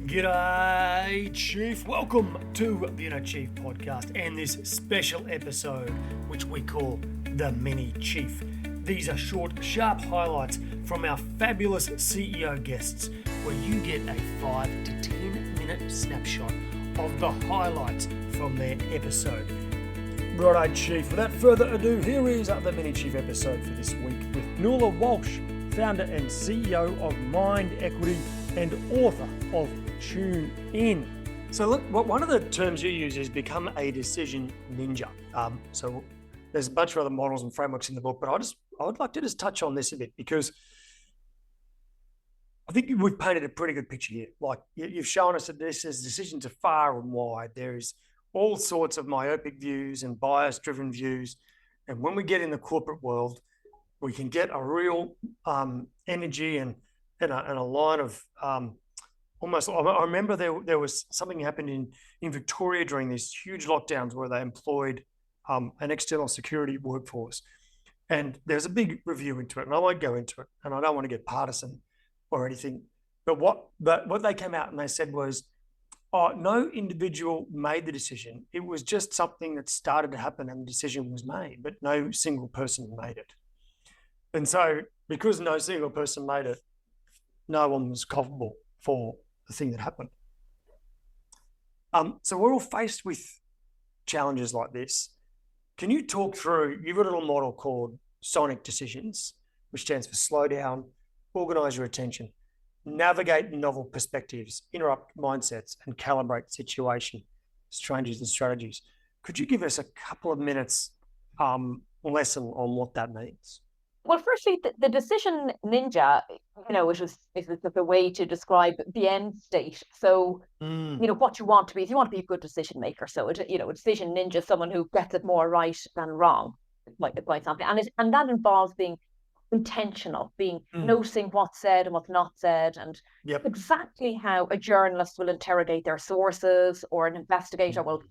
G'day, Chief. Welcome to the Chief podcast and this special episode, which we call the Mini Chief. These are short, sharp highlights from our fabulous CEO guests, where you get a 5 to 10 minute snapshot of the highlights from their episode. Righto, Chief. Without further ado, here is the Mini Chief episode for this week with Nuala Walsh, founder and CEO of MindEquity and author of Tune In. So look, one of the terms you use is become a decision ninja. So there's a bunch of other models and frameworks in the book, but I would like to just touch on this a bit, because I think we've painted a pretty good picture here. Like, you've shown us that this is decisions are far and wide. There is all sorts of myopic views and bias-driven views. And when we get in the corporate world, we can get a real energy and a line of almost. I remember there was something happened in Victoria during these huge lockdowns where they employed an external security workforce, and there's a big review into it, and I won't go into it, and I don't want to get partisan or anything. But what they came out and they said was, no individual made the decision. It was just something that started to happen, and the decision was made, but no single person made it. And so, because no single person made it, no one was culpable for the thing that happened. So we're all faced with challenges like this. Can you talk through, you've got a little model called SONIC decisions, which stands for slow down, organize your attention, navigate novel perspectives, interrupt mindsets, and calibrate situation, changes and strategies. Could you give us a couple of minutes lesson on what that means? Well, firstly, the decision ninja, it was a way to describe the end state. So, what you want to be is you want to be a good decision maker. So, a decision ninja is someone who gets it more right than wrong, quite something. And that involves being intentional, noticing what's said and what's not said, and exactly how a journalist will interrogate their sources, or an investigator will,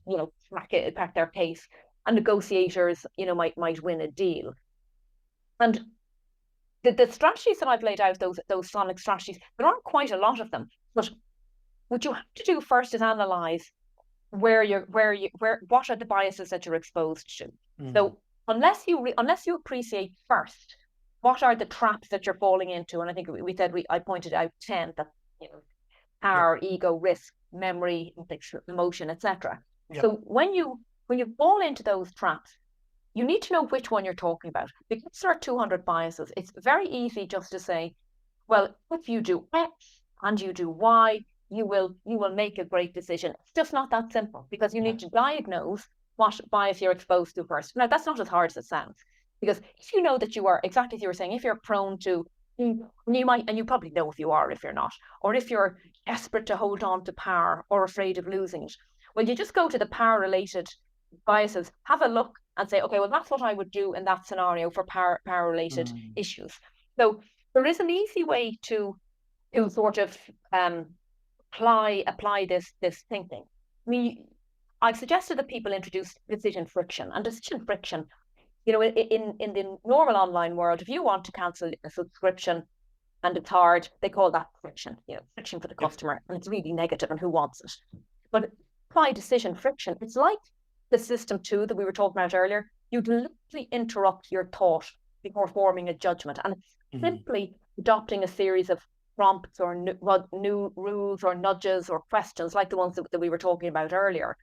crack their case, and negotiators, might win a deal. And the strategies that I've laid out, those SONIC strategies, there aren't quite a lot of them. But what you have to do first is analyze what are the biases that you're exposed to. So unless you appreciate first what are the traps that you're falling into, and I think I pointed out 10 that power, ego, risk, memory, emotion, etc. So when you fall into those traps, you need to know which one you're talking about. Because there are 200 biases, it's very easy just to say, well, if you do X and you do Y, you will make a great decision. It's just not that simple, because you need to diagnose what bias you're exposed to first. Now, that's not as hard as it sounds, because if you know that you are, exactly as you were saying, if you're prone to, you probably know if you are, if you're not, or if you're desperate to hold on to power or afraid of losing it, well, you just go to the power-related biases, have a look, and say, okay, well, that's what I would do in that scenario for power-related issues. So there is an easy way to sort of apply this thinking. I mean, I've suggested that people introduce decision friction. And decision friction, in the normal online world, if you want to cancel a subscription and it's hard, they call that friction, friction for the customer, and it's really negative, and who wants it? But apply decision friction. It's like the system 2 that we were talking about earlier. You deliberately interrupt your thought before forming a judgment, and it's simply adopting a series of prompts or new rules or nudges or questions, like the ones that we were talking about earlier.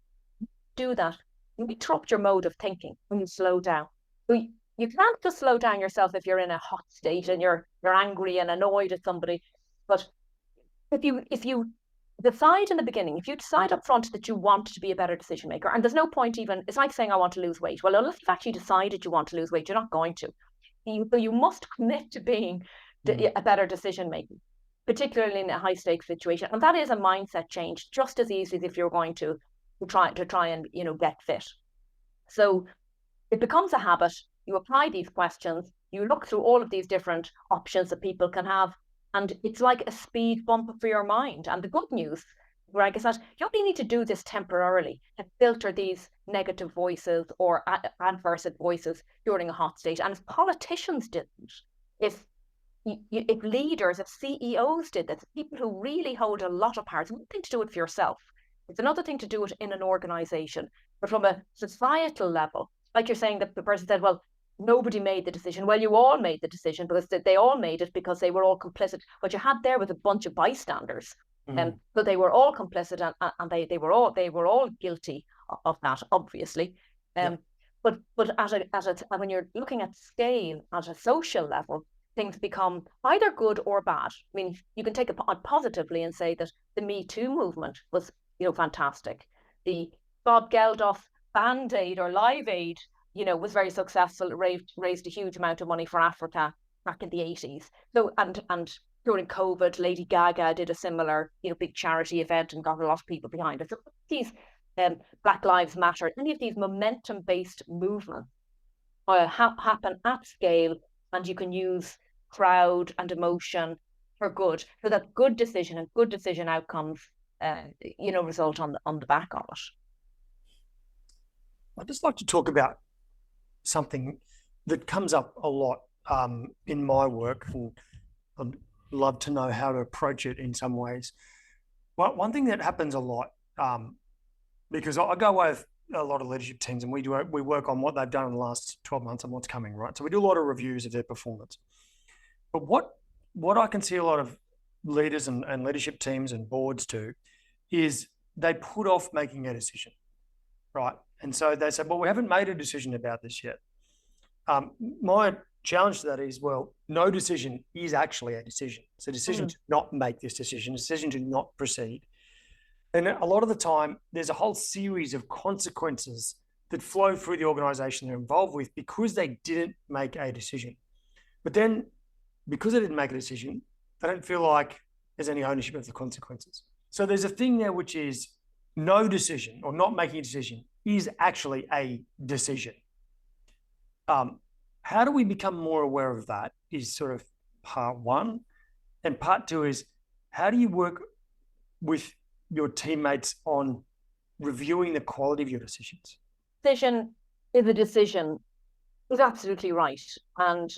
Do that. You interrupt your mode of thinking when you slow down. So you can't just slow down yourself if you're in a hot state and you're angry and annoyed at somebody. But if you decide in the beginning, if you decide up front that you want to be a better decision maker, and there's no point even, it's like saying I want to lose weight. Well, unless you've actually decided you want to lose weight, you're not going to. You must commit to being a better decision maker, particularly in a high stakes situation. And that is a mindset change, just as easy as if you're going to try and get fit. So it becomes a habit. You apply these questions, you look through all of these different options that people can have, and it's like a speed bump for your mind. And the good news, Greg, is that you only need to do this temporarily to filter these negative voices or adverse voices during a hot state. And if politicians didn't, if if leaders, if CEOs did this, people who really hold a lot of power, it's one thing to do it for yourself. It's another thing to do it in an organization. But from a societal level, like you're saying, that the person said, well, nobody made the decision. Well, you all made the decision because they all made it because they were all complicit. What you had there was a bunch of bystanders. But they were all complicit, and they were all guilty of that, obviously. But when you're looking at scale at a social level, things become either good or bad. I mean, you can take it positively and say that the Me Too movement was, fantastic. The Bob Geldof Band-Aid or Live Aid, was very successful. It raised a huge amount of money for Africa back in the 80s. So and during COVID, Lady Gaga did a similar, big charity event and got a lot of people behind it. So these Black Lives Matter, any of these momentum-based movements happen at scale, and you can use crowd and emotion for good, so that good decision and good decision outcomes, result on the back of it. I'd just like to talk about something that comes up a lot in my work, and I'd love to know how to approach it in some ways. Well, one thing that happens a lot, because I go away with a lot of leadership teams, and we work on what they've done in the last 12 months and what's coming, right? So we do a lot of reviews of their performance. But what I can see a lot of leaders and leadership teams and boards do is they put off making a decision, right? And so they say, well, we haven't made a decision about this yet. My challenge to that is, well, no decision is actually a decision. It's a decision to not make this decision, a decision to not proceed. And a lot of the time, there's a whole series of consequences that flow through the organization they're involved with because they didn't make a decision. But then, because they didn't make a decision, they don't feel like there's any ownership of the consequences. So there's a thing there which is no decision or not making a decision is actually a decision. How do we become more aware of that is sort of part one. And part two is, how do you work with your teammates on reviewing the quality of your decisions? Decision is a decision is absolutely right. And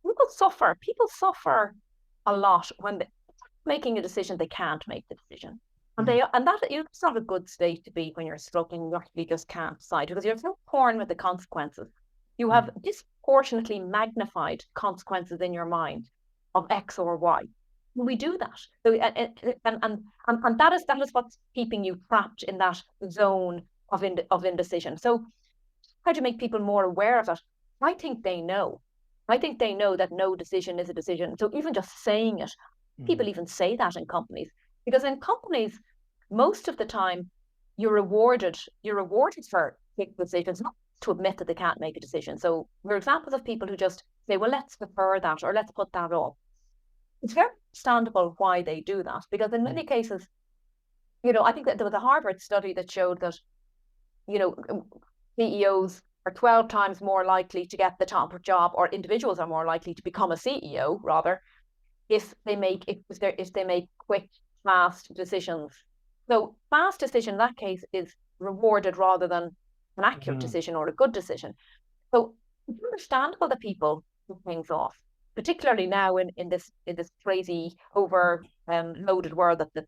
people suffer a lot when they're making a decision, they can't make the decision. And it's not a good state to be when you're struggling, you actually just can't decide, because you're so torn with the consequences. You have disproportionately magnified consequences in your mind of X or Y. We do that. So, and that is what's keeping you trapped in that zone of indecision. So how to make people more aware of that? I think they know. I think they know that no decision is a decision. So even just saying it, people even say that in companies, because in companies, most of the time, you're rewarded for big decisions, not to admit that they can't make a decision. So we're examples of people who just say, well, let's defer that or let's put that off. It's very understandable why they do that, because in many cases, I think that there was a Harvard study that showed that, CEOs are 12 times more likely to get the top job, or individuals are more likely to become a CEO, rather, if they make quick, fast decisions. So fast decision in that case is rewarded rather than an accurate decision or a good decision. So it's understandable that people put things off, particularly now in this crazy loaded world that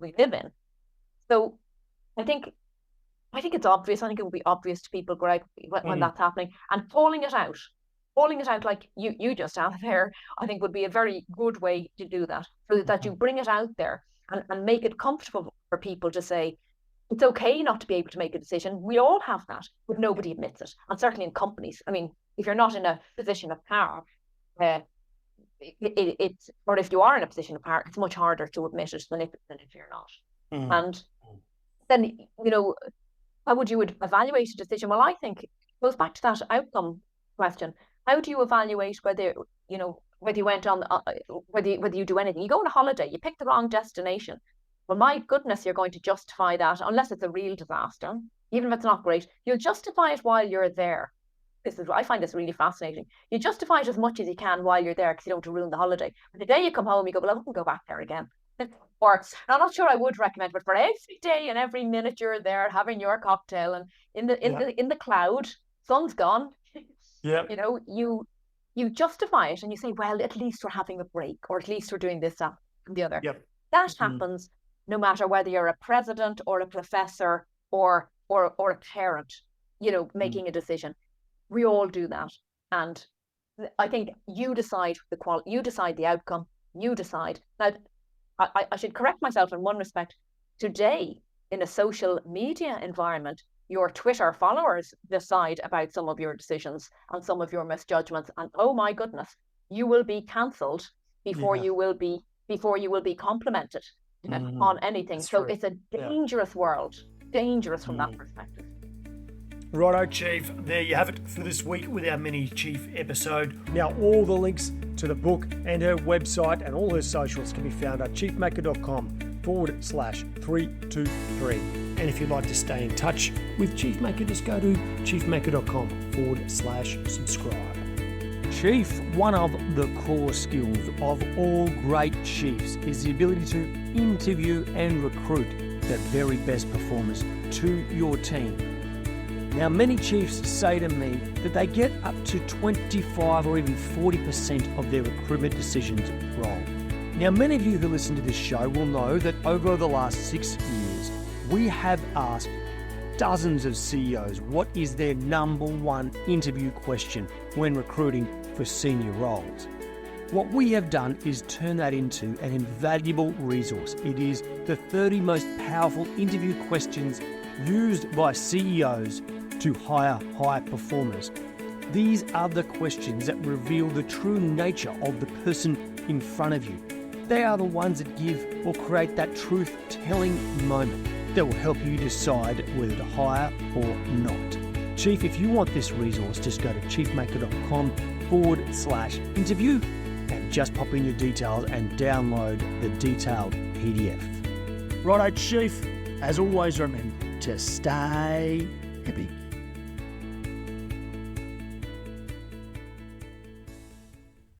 we live in. So I think it's obvious. I think it will be obvious to people, Greg, when that's happening, and calling it out like you just out there, I think would be a very good way to do that, so that you bring it out there and make it comfortable for people to say, it's okay not to be able to make a decision. We all have that, but nobody admits it. And certainly in companies, I mean, if you're not in a position of power, it's, or if you are in a position of power, it's much harder to admit it than if you're not. And then, how would you evaluate a decision? Well, I think it goes back to that outcome question. How do you evaluate whether you went on, whether you do anything? You go on a holiday, you pick the wrong destination. Well, my goodness, you're going to justify that, unless it's a real disaster. Even if it's not great, you'll justify it while you're there. I find this really fascinating. You justify it as much as you can while you're there, because you don't want to ruin the holiday. But the day you come home, you go, well, I wouldn't go back there again. Or I'm not sure I would recommend, but for every day and every minute you're there having your cocktail and in the cloud, sun's gone. Yeah. You you justify it and you say, well, at least we're having a break, or at least we're doing this, that, and the other. Yep. That happens no matter whether you're a president or a professor or a parent, making a decision. We all do that. And I think you decide you decide the outcome, you decide. Now, I should correct myself in one respect. Today, in a social media environment, your Twitter followers decide about some of your decisions and some of your misjudgments. And oh my goodness, you will be cancelled before you will be complimented on anything. That's so true. It's a dangerous world, dangerous from that perspective. Righto, Chief. There you have it for this week with our mini Chief episode. Now, all the links to the book and her website and all her socials can be found at chiefmaker.com/323. And if you'd like to stay in touch with Chiefmaker, just go to chiefmaker.com/subscribe. Chief, one of the core skills of all great chiefs is the ability to interview and recruit the very best performers to your team. Now, many chiefs say to me that they get up to 25 or even 40% of their recruitment decisions wrong. Now, many of you who listen to this show will know that over the last 6 years, we have asked dozens of CEOs what is their number one interview question when recruiting for senior roles. What we have done is turn that into an invaluable resource. It is the 30 most powerful interview questions used by CEOs to hire high performers. These are the questions that reveal the true nature of the person in front of you. They are the ones that give or create that truth-telling moment that will help you decide whether to hire or not. Chief, if you want this resource, just go to chiefmaker.com/interview and just pop in your details and download the detailed PDF. Righto, Chief. As always, remember to stay happy.